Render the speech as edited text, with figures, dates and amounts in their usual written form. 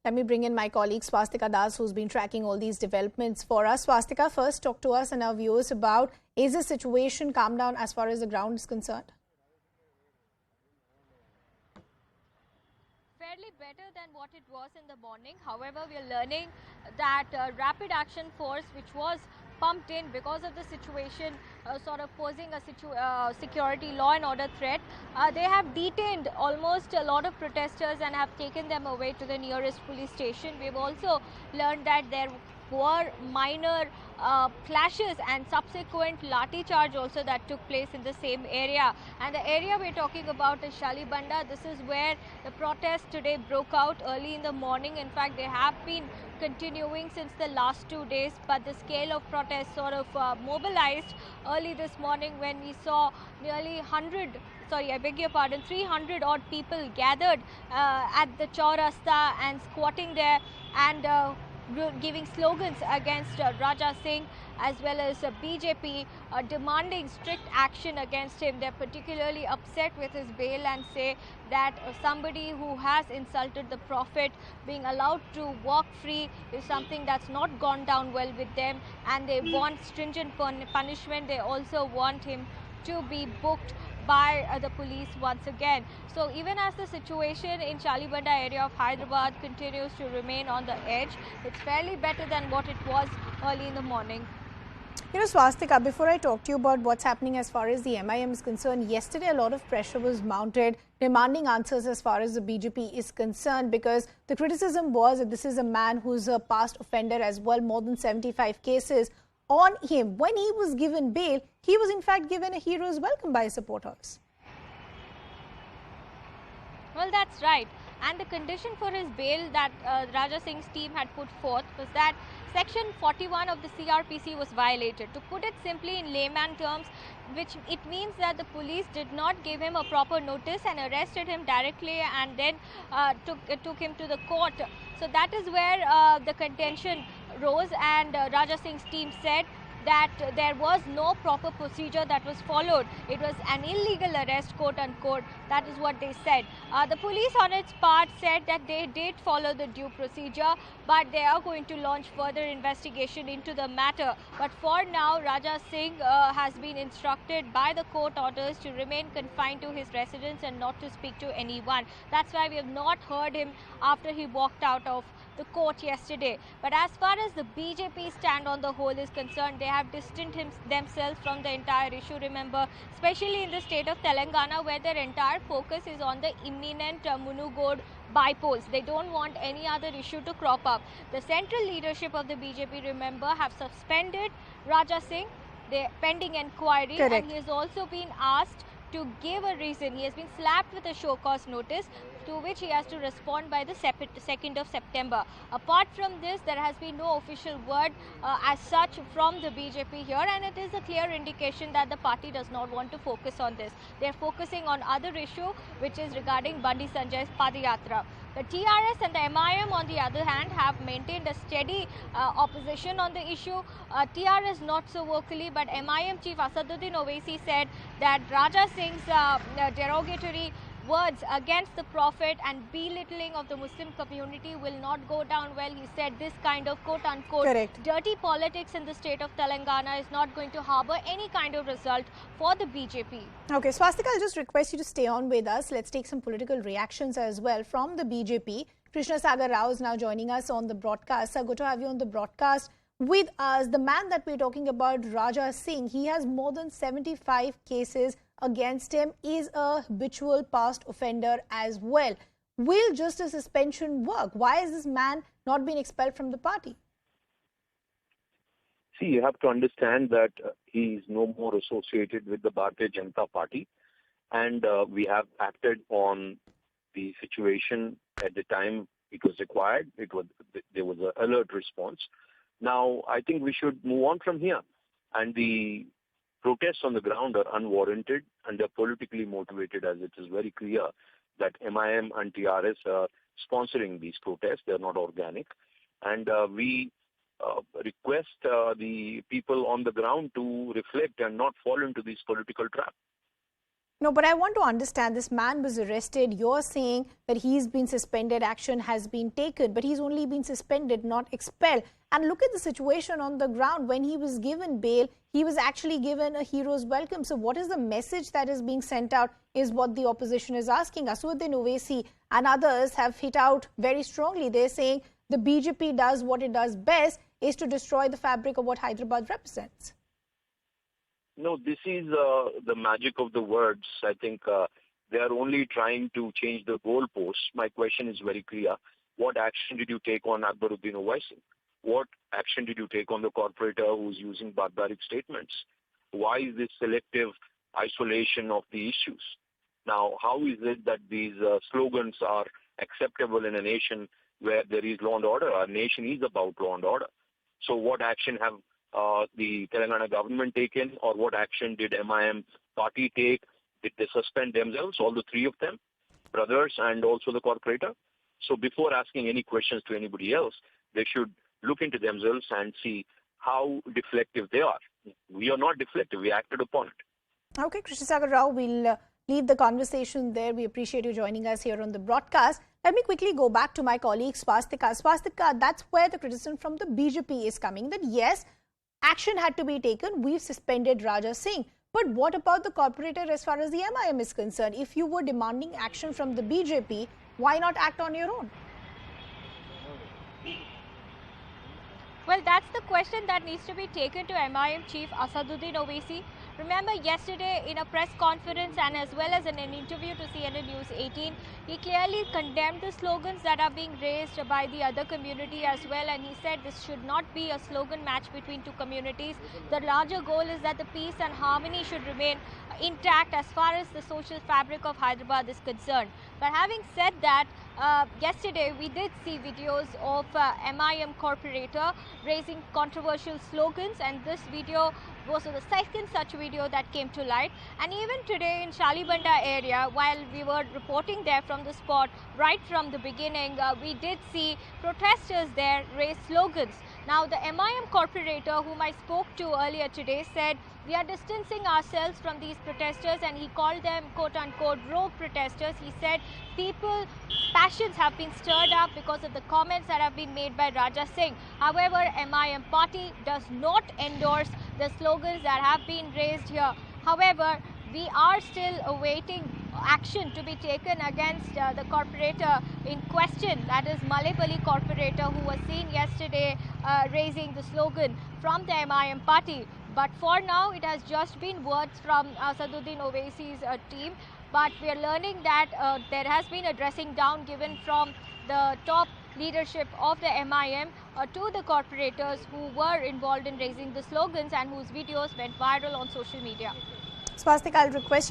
Let me bring in my colleague Swastika Das, who's been tracking all these developments for us. Swastika, first talk to us and our viewers about, is the situation calmed down as far as the ground is concerned? Fairly better than what it was in the morning. However, we are learning that Rapid Action Force, which was pumped in because of the situation sort of posing a security law and order threat, they have detained almost a lot of protesters and have taken them away to the nearest police station. We've also learned that there were minor clashes and subsequent lathi charge also that took place in the same area. And the area we're talking about is Shalibanda. This is where the protest today broke out early in the morning. In fact, they have been continuing since the last 2 days, but the scale of protest sort of mobilized early this morning when we saw nearly 300 odd people gathered at the Chaurasta and squatting there and giving slogans against Raja Singh as well as BJP, demanding strict action against him. They're particularly upset with his bail and say that somebody who has insulted the Prophet being allowed to walk free is something that's not gone down well with them, and they want stringent punishment. They also want him to be booked by the police once again. So even as the situation in Shalibanda area of Hyderabad continues to remain on the edge, it's fairly better than what it was early in the morning. You know, Swastika, before I talk to you about what's happening as far as the MIM is concerned, yesterday a lot of pressure was mounted demanding answers as far as the BJP is concerned, because the criticism was that this is a man who's a past offender as well, more than 75 cases on him. When he was given bail, he was in fact given a hero's welcome by his supporters. Well, that's right. And the condition for his bail that Raja Singh's team had put forth was that Section 41 of the CRPC was violated. To put it simply in layman terms, which it means that the police did not give him a proper notice and arrested him directly and then took him to the court. So that is where the contention rose, and Raja Singh's team said that there was no proper procedure that was followed. It was an illegal arrest, quote unquote. That is what they said. The police on its part said that they did follow the due procedure, but they are going to launch further investigation into the matter. But for now, Raja Singh has been instructed by the court orders to remain confined to his residence and not to speak to anyone. That's why we have not heard him after he walked out of the court yesterday. But as far as the BJP stand on the whole is concerned, they have distanced themselves from the entire issue. Remember, especially in the state of Telangana, where their entire focus is on the imminent Munugod bypolls. They don't want any other issue to crop up. The central leadership of the BJP, remember, have suspended Raja Singh, the pending inquiry. Correct. And he has also been asked to give a reason. He has been slapped with a show cause notice, to which he has to respond by the 2nd of September. Apart from this, there has been no official word as such from the BJP here, and it is a clear indication that the party does not want to focus on this. They are focusing on other issue, which is regarding Bandi Sanjay's Padayatra. The TRS and the MIM, on the other hand, have maintained a steady opposition on the issue. TRS not so vocally, but MIM chief Asaduddin Owaisi said that Raja Singh's derogatory words against the Prophet and belittling of the Muslim community will not go down well. He said this kind of quote-unquote Correct. dirty politics in the state of Telangana is not going to harbor any kind of result for the BJP. Okay, Swastika, I'll just request you to stay on with us. Let's take some political reactions as well from the BJP. Krishna Sagar Rao is now joining us on the broadcast. Sir, good to have you on the broadcast with us. The man that we're talking about, Raja Singh, he has more than 75 cases against him, is a habitual past offender as well. Will just a suspension work? Why has this man not been expelled from the party? See, you have to understand that he is no more associated with the Bharatiya Janata Party, and we have acted on the situation at the time it was required. There was an alert response. Now, I think we should move on from here, and the protests on the ground are unwarranted and they're politically motivated, as it is very clear that MIM and TRS are sponsoring these protests. They're not organic. And we request the people on the ground to reflect and not fall into this political trap. No, but I want to understand, this man was arrested. You're saying that he's been suspended, action has been taken, but he's only been suspended, not expelled. And look at the situation on the ground. When he was given bail, he was actually given a hero's welcome. So what is the message that is being sent out is what the opposition is asking. Assaduddin Owaisi and others have hit out very strongly. They're saying the BJP does what it does best, is to destroy the fabric of what Hyderabad represents. No, this is the magic of the words. I think they are only trying to change the goalposts. My question is very clear. What action did you take on Akbaruddin Owaisi? What action did you take on the corporator who's using barbaric statements? Why is this selective isolation of the issues? Now, how is it that these slogans are acceptable in a nation where there is law and order? Our nation is about law and order. So what action have the Telangana government taken, or what action did MIM party take? Did they suspend themselves, all the three of them, brothers and also the corporator? So before asking any questions to anybody else, they should look into themselves and see how deflective they are. We are not deflective. We acted upon it. Okay, Krishna Sagar Rao, we'll leave the conversation there. We appreciate you joining us here on the broadcast. Let me quickly go back to my colleague Swastika. Swastika, that's where the criticism from the BJP is coming, that yes, action had to be taken. We've suspended Raja Singh. But what about the corporator as far as the MIM is concerned? If you were demanding action from the BJP, why not act on your own? Well, that's the question that needs to be taken to MIM chief Assaduddin Owaisi. Remember, yesterday in a press conference and as well as in an interview to CNN News 18, he clearly condemned the slogans that are being raised by the other community as well, and he said this should not be a slogan match between two communities. The larger goal is that the peace and harmony should remain intact as far as the social fabric of Hyderabad is concerned. But having said that, yesterday we did see videos of MIM corporator raising controversial slogans, and this video was the second such video that came to light. And even today in Shalibanda area, while we were reporting there from the spot right from the beginning, we did see protesters there raise slogans. Now the MIM corporator whom I spoke to earlier today said we are distancing ourselves from these protesters, and he called them quote-unquote rogue protesters. He said people's passions have been stirred up because of the comments that have been made by Raja Singh. However, MIM party does not endorse the slogans that have been raised here. However, we are still awaiting action to be taken against the corporator in question, that is Malep Ali corporator, who was seen yesterday raising the slogan from the MIM party. But for now, it has just been words from Assaduddin Owaisi's team. But we are learning that there has been a dressing down given from the top leadership of the MIM to the corporators who were involved in raising the slogans and whose videos went viral on social media. Swastika, I'll request you